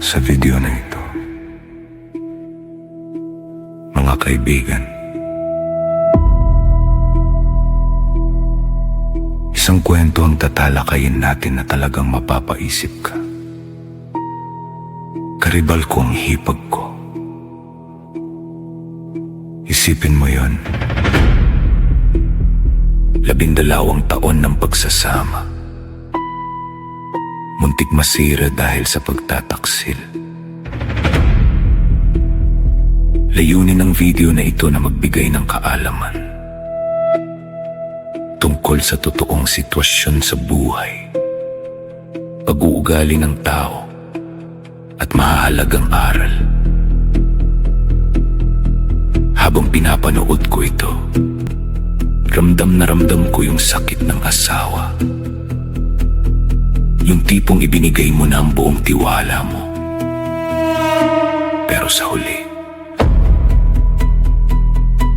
Sa video na ito, mga kaibigan, isang kwento ang tatalakayin natin na talagang mapapaisip ka. Karibal ko ang hipag ko. Isipin mo yon. 12 taon ng pagsasama. Muntik masira dahil sa pagtataksil. Layunin ng video na ito na magbigay ng kaalaman tungkol sa totoong sitwasyon sa buhay, pag-uugali ng tao, at mahahalagang aral. Habang pinapanood ko ito, ramdam na ramdam ko yung sakit ng asawa. Yung tipong ibinigay mo na ang buong tiwala mo. Pero sa huli,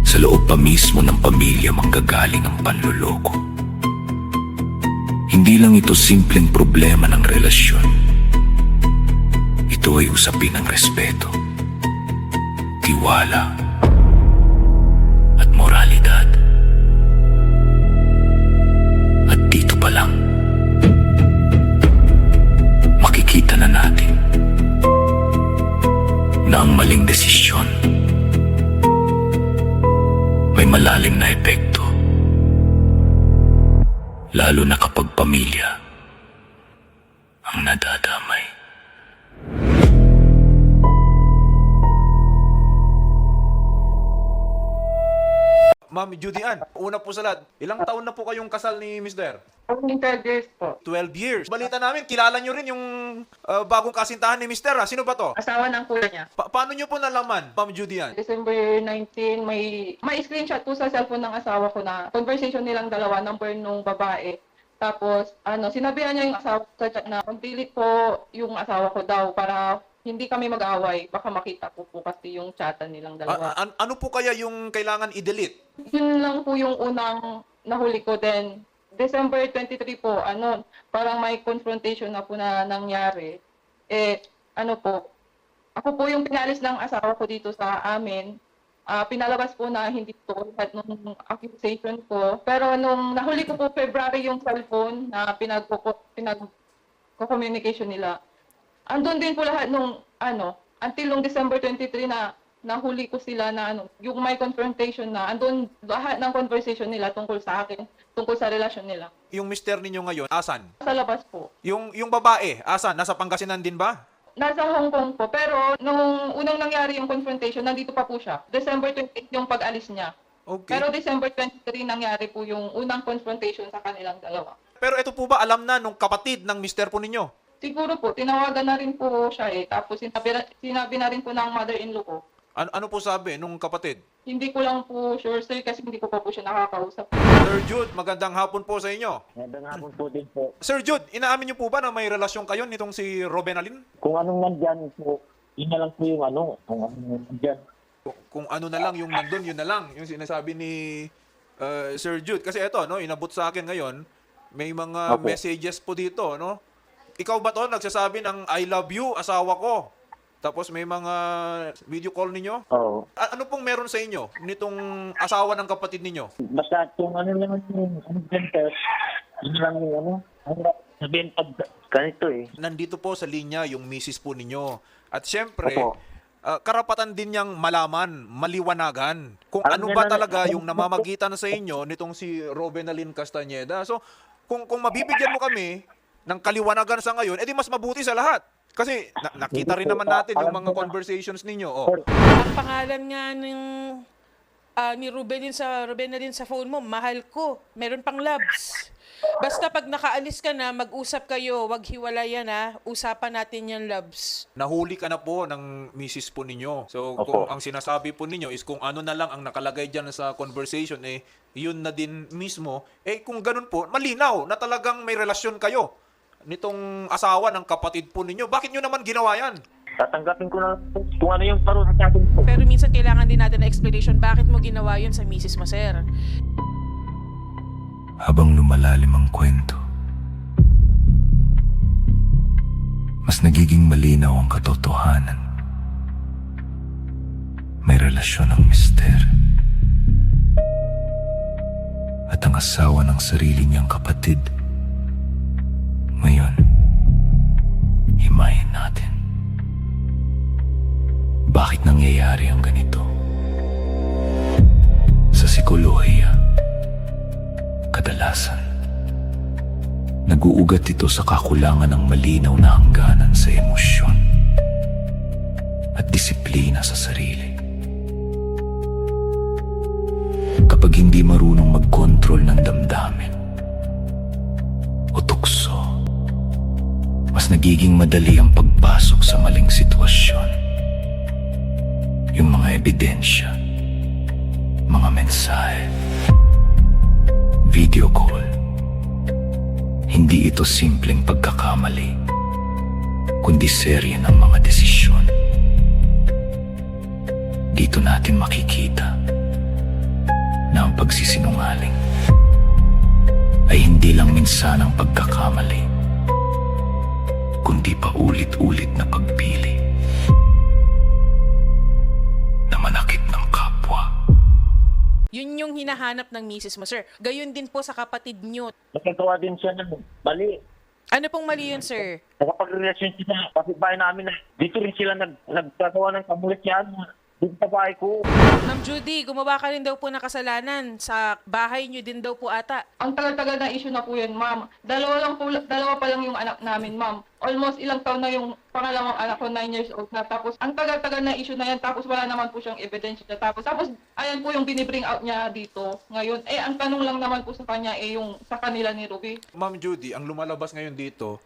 sa loob pa mismo ng pamilya manggagaling ang panloloko. Hindi lang ito simpleng problema ng relasyon. Ito ay usapin ng respeto, tiwala, at moralidad. At dito pa lang, makikita na natin na ang maling desisyon may malalim na epekto, lalo na kapag pamilya ang nadadamay. Ma'am Judy Ann, una po sa lahat, ilang taon na po kayong kasal ni Mr.? 12 years po. 12 years. Balita namin, kilala nyo rin yung bagong kasintahan ni Mr. Ha? Sino ba to? Asawa ng kuya niya. Paano nyo po nalaman, Ma'am Judy Ann? December 19, may screenshot po sa cellphone ng asawa ko na conversation nilang dalawa, number nung babae. Tapos, sinabihan niya yung asawa ko sa chat na mag-delete po yung asawa ko daw para hindi kami mag-away. Baka makita ko po kasi yung chatan nilang dalawa. Ano po kaya yung kailangan i-delete? Yun lang po yung unang nahuli ko. Then, December 23 po, parang may confrontation na po na nangyari. Ako po yung pinalis ng asawa ko dito sa amin. Pinalabas po na hindi po lahat ng accusation ko. Pero nung nahuli ko po February yung cellphone na pinag-communication nila, andun din po lahat nung until nung December 23 na nahuli ko sila na yung may confrontation na andun lahat ng conversation nila tungkol sa akin, tungkol sa relasyon nila. Yung mister ninyo ngayon, asan? Sa labas po. Yung babae, asan? Nasa Pangasinan din ba? Nasa Hong Kong po. Pero nung unang nangyari yung confrontation, nandito pa po siya. December 28 yung pag-alis niya. Okay. Pero December 23 nangyari po yung unang confrontation sa kanilang dalawa. Pero ito po ba alam na nung kapatid ng mister po ninyo? Siguro po, tinawagan na rin po siya Tapos sinabi na rin po ng mother-in-law ko. Ano po sabi nung kapatid? Hindi ko lang po sure, sir, kasi hindi ko pa po siya nakakausap. Sir Jude, magandang hapon po sa inyo. Magandang hapon po din po. Sir Jude, inaamin niyo po ba na may relasyon kayo nitong si Robenalin? Kung anong nandyan po, yun na lang po yung kung anong nandyan. Kung ano na lang yung nandun, yun na lang. Yung sinasabi ni Sir Jude. Kasi ito, inabot sa akin ngayon, may mga Opo. messages po dito, Ikaw ba to nagsasabi ng I love you, asawa ko? Tapos may mga video call ninyo? Oo. Ano pong meron sa inyo nitong asawa ng kapatid ninyo? Basta kung ano lang yung center, yun lang yung sabihin pag ganito Nandito po sa linya yung misis po ninyo. At syempre, Opo. karapatan din niyang malaman, maliwanagan kung Alam ano niya ba na- talaga yung namamagitan sa inyo nitong si Robenalin Castañeda. So, kung mabibigyan mo kami ng kaliwanagan sa ngayon, edi mas mabuti sa lahat. Kasi nakita rin naman natin yung mga conversations ninyo. Ang pangalan nga ni Rubenalin sa phone mo, mahal ko. Meron pang loves. Basta pag nakaalis ka na, mag-usap kayo, wag hiwalayan usapan natin yan, loves. Nahuli ka na po ng misis po ninyo. So, Opo. kung ang sinasabi po ninyo is kung ano na lang ang nakalagay dyan sa conversation, yun na din mismo. Kung ganun po, malinaw na talagang may relasyon kayo nitong asawa ng kapatid po ninyo. Bakit nyo naman ginawa yan? tatanggapin ko na kung ano yung parusa sa akin po. Pero minsan kailangan din natin ng explanation bakit mo ginawa yun sa misis mo, sir. Habang lumalalim ang kwento, mas mas nagiging malinaw ang katotohanan. May relasyon ng mister at ang asawa ng sarili niyang kapatid. Ngayon, himayin natin. Bakit nangyayari ang ganito? Sa psikolohiya, kadalasan, nag-uugat ito sa kakulangan ng malinaw na hangganan sa emosyon at disiplina sa sarili. Kapag hindi marunong mag-control ng damdamin o tukso, mas nagiging madali ang pagpasok sa maling sitwasyon. Yung mga ebidensya, mga mensahe, video call, hindi ito simpleng pagkakamali, kundi serye ng mga desisyon. Dito natin makikita na ang pagsisinungaling ay hindi lang minsanang pagkakamali, kundi paulit-ulit na pagpili na manakit ng kapwa. Yun yung hinahanap ng misis mo, sir. Gayon din po sa kapatid nyo. Nagkagawa din siya ng mali. Ano pong mali yun, sir? Nakapag-relasyon siya sa kapitbahay namin na dito rin sila nagkagawa ng kamulit yan. Dito sa bahay ko. Ma'am Judy, gumawa ka rin daw po ng kasalanan. Sa bahay nyo din daw po ata. Ang tagal-tagal na issue na po yan, ma'am. Dalawa pa lang yung anak namin, ma'am. Almost ilang taon na yung pangalawang anak ko, 9 years old na. Tapos, ang tagal-tagal na issue na yan, tapos wala naman po siyang evidence na. Tapos, ayan po yung binibring out niya dito ngayon. Ang tanong lang naman po sa kanya, yung sa kanila ni Ruby. Ma'am Judy, ang lumalabas ngayon dito,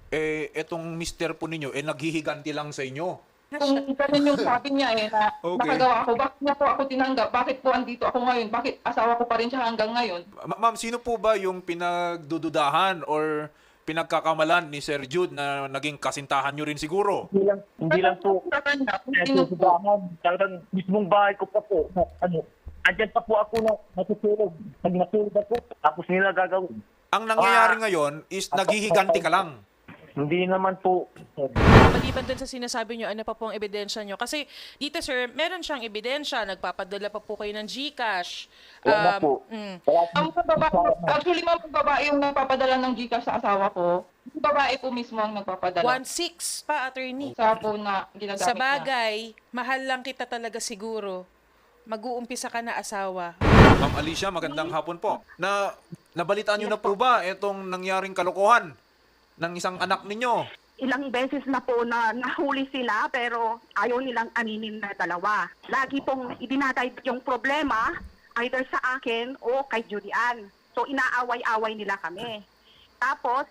etong mister po ninyo, naghihiganti lang sa inyo. Kung ganun yung sabi niya na Okay. nakagawa ako, bakit niya po ako tinanggap? Bakit po andito ako ngayon? Bakit asawa ko pa rin siya hanggang ngayon? Ma'am, sino po ba yung pinagdududahan or pinagkakamalan ni Sir Jude na naging kasintahan nyo rin siguro? Hindi lang po. Sa kanya, kung sino po. Talagang mismong bahay ko pa po. Andyan pa po ako na natutulog. Pag natulog ako, tapos nila gagawin. Ang nangyayari ngayon is naghihiganti ka lang. Hindi naman po. Maliban dun sa sinasabi nyo, ano pa po ang ebidensya nyo? Kasi dito, sir, meron siyang ebidensya. Nagpapadala pa po kayo ng GCash. Wala po. Ang babae, actually ma'am, yung babae yung nagpapadala ng Gcash sa asawa ko. Yung babae po mismo ang nagpapadala. 1.6 pa, attorney. Sa po na ginagamit Sa niya. bagay, mahal lang kita talaga siguro. Mag-uumpisa ka na asawa. Ma'am Alicia, magandang hapon po. Nabalitaan nyo na po ba itong nangyaring kalokohan ng isang anak ninyo? Ilang beses na po na nahuli sila pero ayaw nilang aminin na dalawa. Lagi pong idinadive yung problema either sa akin o kay Judy Ann. So inaaway-away nila kami. Tapos,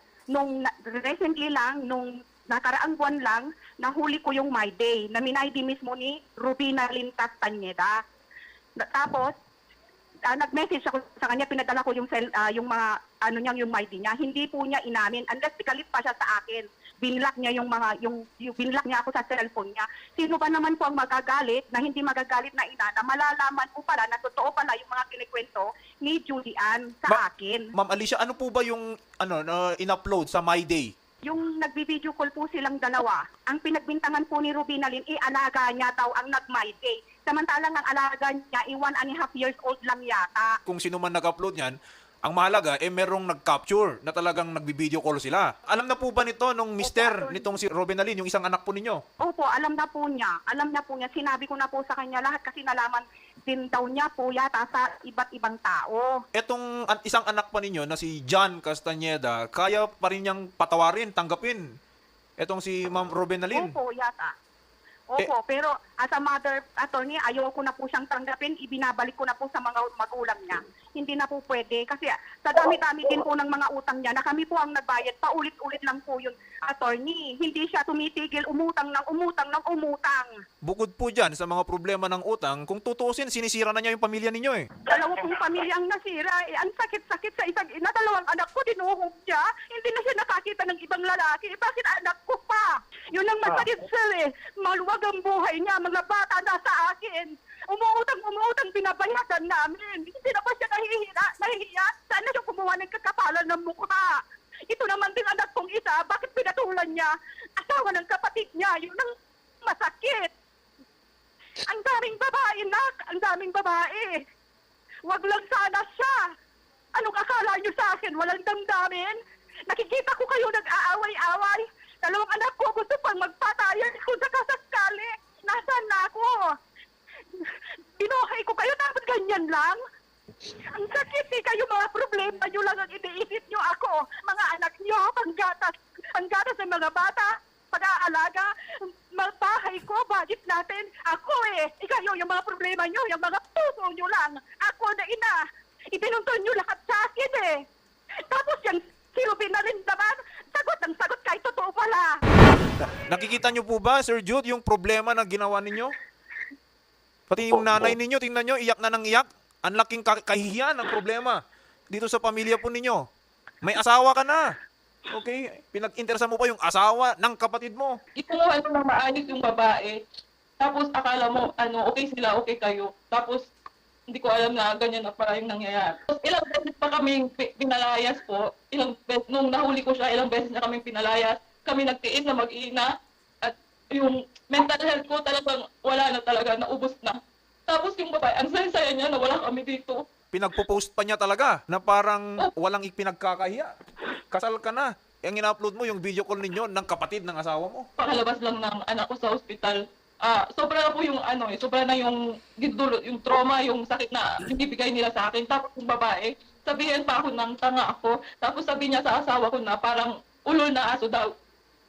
recently lang, nung nakaraang buwan lang, nahuli ko yung My Day na minaydi mismo ni Rubina Lintas Tanyeda. Tapos, nag-message ako sa kanya, pinadala ko yung mga yung ID niya. Hindi po niya inamin unless galit pa siya sa akin. Binlock niya yung binlock niya ako sa cellphone niya. Sino ba naman po ang magagalit na hindi magagalit na ina na malalaman po pala na totoo pala yung mga kinikwento ni Judy Ann sa akin. Ma'am Alicia, ano po ba yung in-upload sa My Day? Yung nagbi-video call po silang dalawa, ang pinagbintangan po ni Rubina Lynn, alaga niya daw ang nag-My Day. Samantalang ang alaga niya, 1.5 years old lang yata. Kung sino man nag-upload niyan, ang mahalaga, merong nag-capture na talagang nagbi-video call sila. Alam na po ba nito nung mister, nitong si Robin Alin, yung isang anak po ninyo? Opo, alam na po niya. Alam na po niya. Sinabi ko na po sa kanya lahat kasi nalaman din daw niya po yata sa iba't ibang tao. Etong isang anak pa ninyo na si John Castañeda, kaya pa rin niyang patawarin, tanggapin. Etong si Ma'am Robin Alin. Opo, yata. Opo, pero as a mother attorney, ayaw ko na po siyang tanggapin. Ibinabalik ko na po sa mga magulang niya. Hindi na po pwede. Kasi sa dami-dami din po ng mga utang niya na kami po ang nagbayad. Paulit-ulit lang po yun, attorney. Hindi siya tumitigil umutang ng umutang. Bukod po dyan sa mga problema ng utang, kung tutuusin, sinisira na niya yung pamilya ninyo eh. Dalawa pong pamilya ang nasira. Ang sakit-sakit sa isang ina. Dalawang anak ko, dinuhog siya. Hindi na siya nakakita ng ibang lalaki. Bakit anak ko pa? Yun ang masakit, sir eh. Maluwag ang buhay niya. Mga bata na sa akin. Umuutang, binabayadan namin. Hindi na ba siya nahihiya? Sana siya gumawa ng kakapalan ng mukha. Ito naman din anak kong isa. Bakit pinatulan niya? Asawa ng dumayo ng masakit. Ang daming babae, nak. Ang daming babae. Wag lang sana siya. Anong akala niyo sa akin? Walang damdamin? Nakikita ko kayo nag-aaway-away. Dalawang anak ko gusto pang magpatayan kung sakasakali. Nasaan na ako? Binuhay ko kayo tapos ganyan lang? Ang sakit eh, kayo mga problema nyo lang ang iniisip nyo ako. Mga anak nyo, panggatas ng mga bata, pag-aalaga, mga bahay ko, budget natin. Ako eh, ikayo yung mga problema nyo, yung mga puso nyo lang. Ako na ina, ipinunton nyo lahat sa akin eh. Tapos yung silupin na rin naman, sagot ng sagot kahit totoo pala. Nakikita nyo po ba, Sir Jude, yung problema na ginawa ninyo? Pati yung nanay ninyo, tingnan nyo, iyak na ng iyak. Ang laking kahihiyan ng problema dito sa pamilya po ninyo. May asawa ka na. Okay? Pinag-interesa mo pa yung asawa ng kapatid mo. Itunguhan mo na maayos yung babae. Tapos akala mo, okay sila, okay kayo. Tapos hindi ko alam na ganyan na pala yung nangyayari. Tapos ilang beses pa kaming pinalayas po. Nung nahuli ko siya, ilang beses na kaming pinalayas. Kami nagtiis na mag-ina. At yung mental health ko talagang wala na talaga, naubos na. Tapos yung babae, ang saya-saya niya na wala kami dito. Pinagpo-post pa niya talaga na parang walang ipinagkakahiya. Kasal ka na. Ang ina-upload mo yung video call ninyo ng kapatid ng asawa mo. Pakalabas lang ng anak ko sa ospital. Sobra na po yung sobra na yung gidulot, yung trauma, yung sakit na ibibigay nila sa akin. Tapos yung babae, sabihin pa ako ng tanga ako. Tapos sabi niya sa asawa ko na parang ulol na aso daw,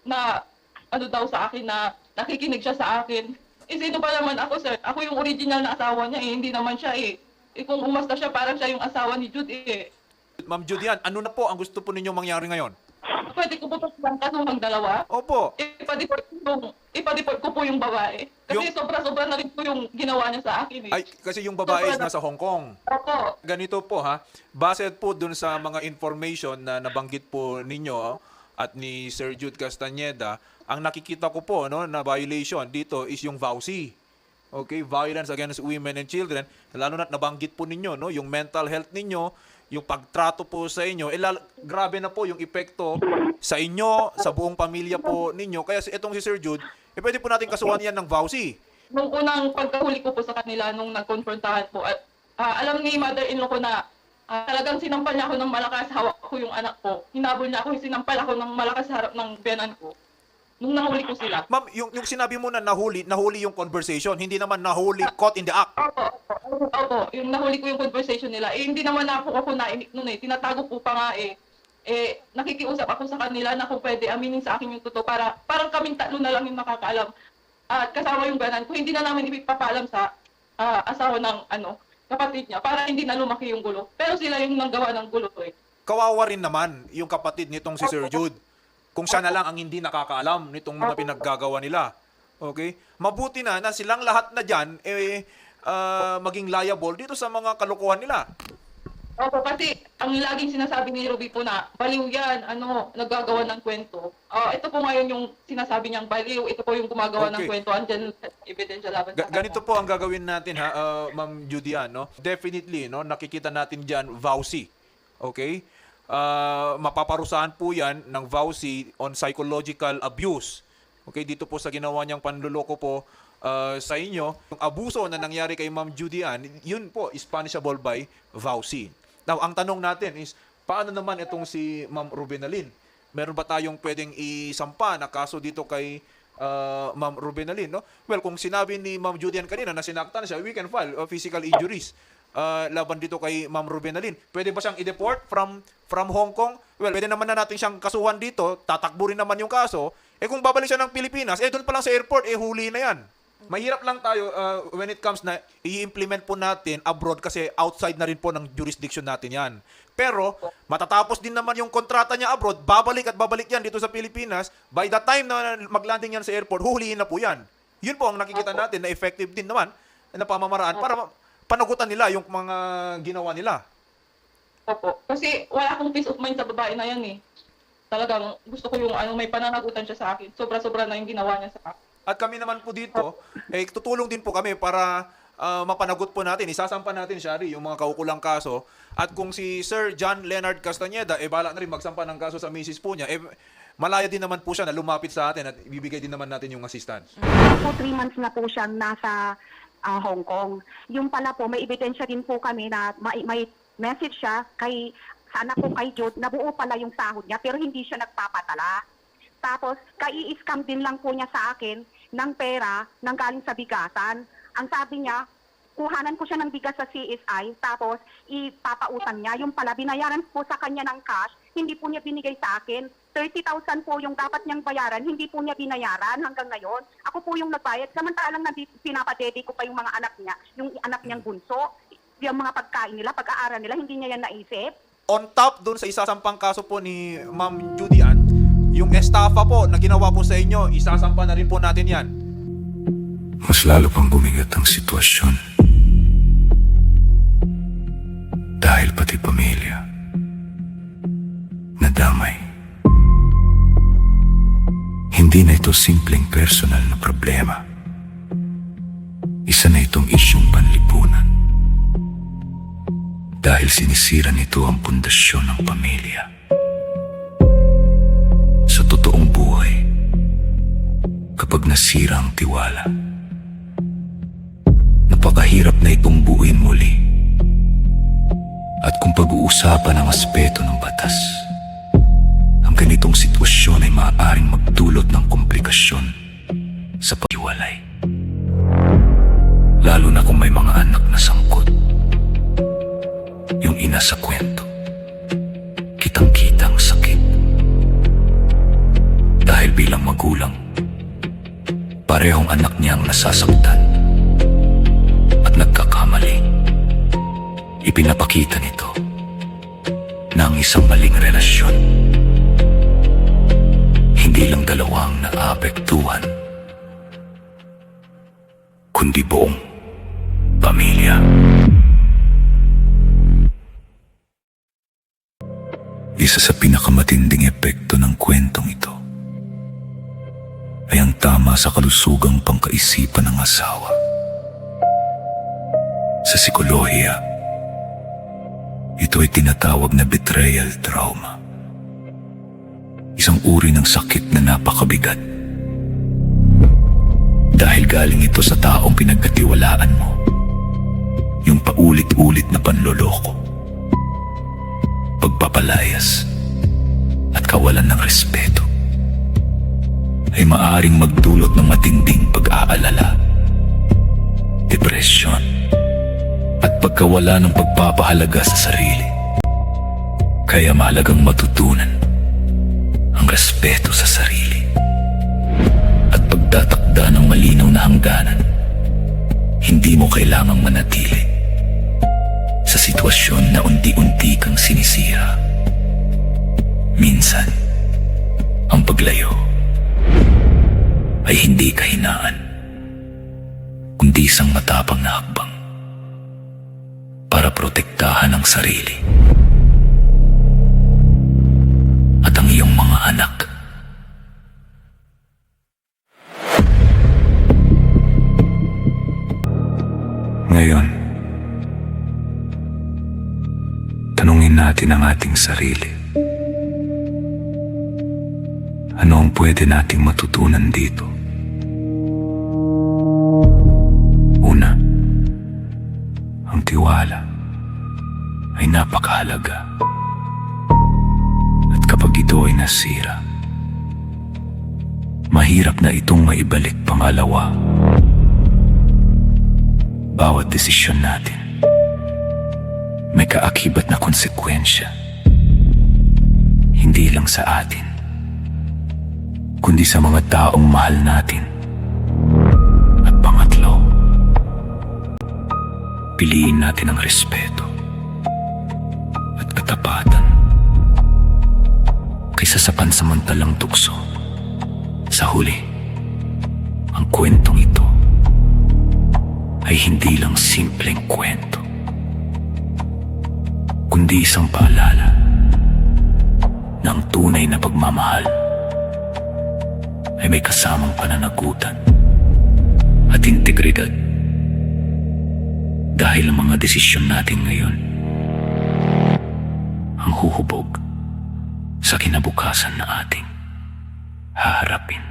na daw sa akin na nakikinig siya sa akin. Sino pa naman ako, sir? Ako yung original na asawa niya hindi naman siya kung umasta siya, parang siya yung asawa ni Jude Ma'am Judian, ano na po ang gusto po ninyong mangyari ngayon? Pwede ko po silang kasuhang dalawa. Opo. Ipa-deport ko po yung babae. Kasi sobra-sobra na rin po yung ginawa niya sa akin Ay, kasi yung babae is nasa Hong Kong. Opo. Ganito po ha, base po dun sa mga information na nabanggit po ninyo at ni Sir Jude Castañeda, ang nakikita ko po na violation dito is yung VAUSI. Okay, Violence Against Women and Children. Lalo na nabanggit po ninyo yung mental health ninyo, yung pagtrato po sa inyo, grabe na po yung epekto sa inyo, sa buong pamilya po ninyo. Kaya itong si Sir Jude, pwede po natin kasuhan yan ng VAUSI. Nung unang pagkahuli ko po sa kanila, nung nagkonfrontahan po, at alam ni mother-in-law ko na talagang sinampal niya ako ng malakas, hawak ko yung anak ko. Hinabol niya ako, sinampal ako ng malakas sa harap ng biyanan ko. Nung nahuli ko sila. Ma'am, yung sinabi mo na nahuli yung conversation, hindi naman nahuli caught in the act. Opo. Yung nahuli ko yung conversation nila. Hindi naman ako nainik nun Tinatago po pa nga nakikiusap ako sa kanila na kung pwede aminin sa akin yung totoo para parang kaming tatlo na lang yung nakakaalam. At kasama yung banan ko, hindi na namin ipapaalam sa asawa ng kapatid niya para hindi na lumaki yung gulo. Pero sila yung nanggawa ng gulo Kawawa rin naman yung kapatid nitong si Sir Jude. Kung siya na lang ang hindi nakakaalam nitong mga pinaggagawa nila. Okay? Mabuti na silang lahat na dyan maging liable dito sa mga kalokohan nila. Opo, kasi ang laging sinasabi ni Ruby po na baliw yan, naggagawa ng kwento. Ito po ngayon yung sinasabi niyang baliw, ito po yung gumagawa ng kwento. Andyan ebidensya laban sa Ganito po ang gagawin natin Ma'am Judian, Definitely, nakikita natin diyan VAUSI. Okay? Mapaparusahan po yan ng VAUSI on psychological abuse. Okay, dito po sa ginawa niyang panluloko po sa inyo, yung abuso na nangyari kay Ma'am Judian, yun po is punishable by VAUSI. Now, ang tanong natin is, paano naman itong si Ma'am Rubenalyn? Meron ba tayong pwedeng isampa na kaso dito kay Ma'am Rubenalyn, Well, kung sinabi ni Ma'am Judian kanina na sinaktan siya, we can file physical injuries laban dito kay Ma'am Rubenalyn. Pwede ba siyang i-deport from Hong Kong? Well, pwede naman na natin siyang kasuhan dito, tatakbo rin naman yung kaso. Kung babalik siya ng Pilipinas, doon pa lang sa airport, huli na yan. Mahirap lang tayo when it comes na i-implement po natin abroad kasi outside na rin po ng jurisdiction natin yan. Pero matatapos din naman yung kontrata niya abroad, babalik yan dito sa Pilipinas. By the time na maglanding yan sa airport, huhulihin na po yan. Yun po ang nakikita natin na effective din naman na pamamaraan para panagutan nila yung mga ginawa nila. Opo. Kasi wala akong peace of mind sa babae na yan Talagang gusto ko yung may pananagutan siya sa akin. Sobra-sobra na yung ginawa niya sa akin. At kami naman po dito, tutulong din po kami para mapanagot po natin, isasampa natin, Shari, yung mga kaukulang kaso. At kung si Sir John Leonard Castañeda, bala na rin magsampa ng kaso sa misis po niya, malaya din naman po siya na lumapit sa atin at ibibigay din naman natin yung assistance. Po 3 months na po siyang nasa Hong Kong. Yung pala po, may ebidensya din po kami na may message siya sa anak ko kay Jude, na buo pala yung sahod niya pero hindi siya nagpapatala. Tapos, kai-scam din lang po niya sa akin ng pera nang galing sa bigasan. Ang sabi niya, kuhanan ko siya ng bigas sa CSI, tapos ipapautang niya. Yung pala, binayaran po sa kanya ng cash, hindi po niya binigay sa akin. 30,000 po yung dapat niyang bayaran, hindi po niya binayaran hanggang ngayon. Ako po yung nagbayad, samantalang pinapadede ko pa yung mga anak niya, yung anak niyang bunso, yung mga pagkain nila, pag-aaral nila, hindi niya yan naisip. On top dun sa isasampang kaso po ni Ma'am Judy Ann, yung estafa po na ginawa po sa inyo, isasampa na rin po natin yan. Mas lalo pang bumigat ang sitwasyon. Dahil pati pamilya nadamay. Hindi na ito simpleng personal na problema. Isa na itong isyong panlipunan. Dahil sinisira nito ang pundasyon ng pamilya. Sa totoong buhay, kapag nasira ang tiwala, napakahirap na itong buuin muli. At kung pag-uusapan ang aspeto ng batas, ang ganitong sitwasyon ay maaaring magdulot ng komplikasyon sa paghiwalay. Lalo na kung may mga anak na sangkot. Yung ina sa kwento, kitang-kita ang sakit. Dahil bilang magulang, parehong anak niya ang nasasaktan at nagkakamali. Ipinapakita nito na ang isang maling relasyon hindi lang dalawang naapektuhan, kundi buong pamilya. Isa sa pinakamatinding epekto ng kwentong ito ay ang tama sa kalusugang pangkaisipan ng asawa. Sa psikolohiya, ito ay tinatawag na betrayal trauma. Isang uri ng sakit na napakabigat. Dahil galing ito sa taong pinagkatiwalaan mo. Yung paulit-ulit na panloloko, pagpapalayas, at kawalan ng respeto ay maaaring magdulot ng matinding pag-aalala, depresyon, at pagkawala ng pagpapahalaga sa sarili. Kaya mahalagang matutunan ang respeto sa sarili at pagtatakda ng malinaw na hangganan. Hindi mo kailangang manatili sa sitwasyon na unti-unti kang sinisira. Minsan, ang paglayo ay hindi kahinaan, kundi isang matapang na hakbang para protektahan ang sarili at ang iyong mga anak. Ngayon, tanungin natin ang ating sarili. Ano ang pwede nating matutunan dito? Una, ang tiwala ay napakahalaga. At kapag ito ay nasira, mahirap na itong maibalik pangalawa. Bawat desisyon natin may kaakibat na konsekwensya. Hindi lang sa atin, kundi sa mga taong mahal natin. At pangatlo, piliin natin ang respeto at katapatan kaysa sa pansamantalang tukso. Sa huli, ang kwentong ito ay hindi lang simpleng kwento, kundi isang paalala na ang tunay na pagmamahal ay may kasamang pananagutan at integridad. Dahil ang mga desisyon natin ngayon ang huhubog sa kinabukasan na ating haharapin.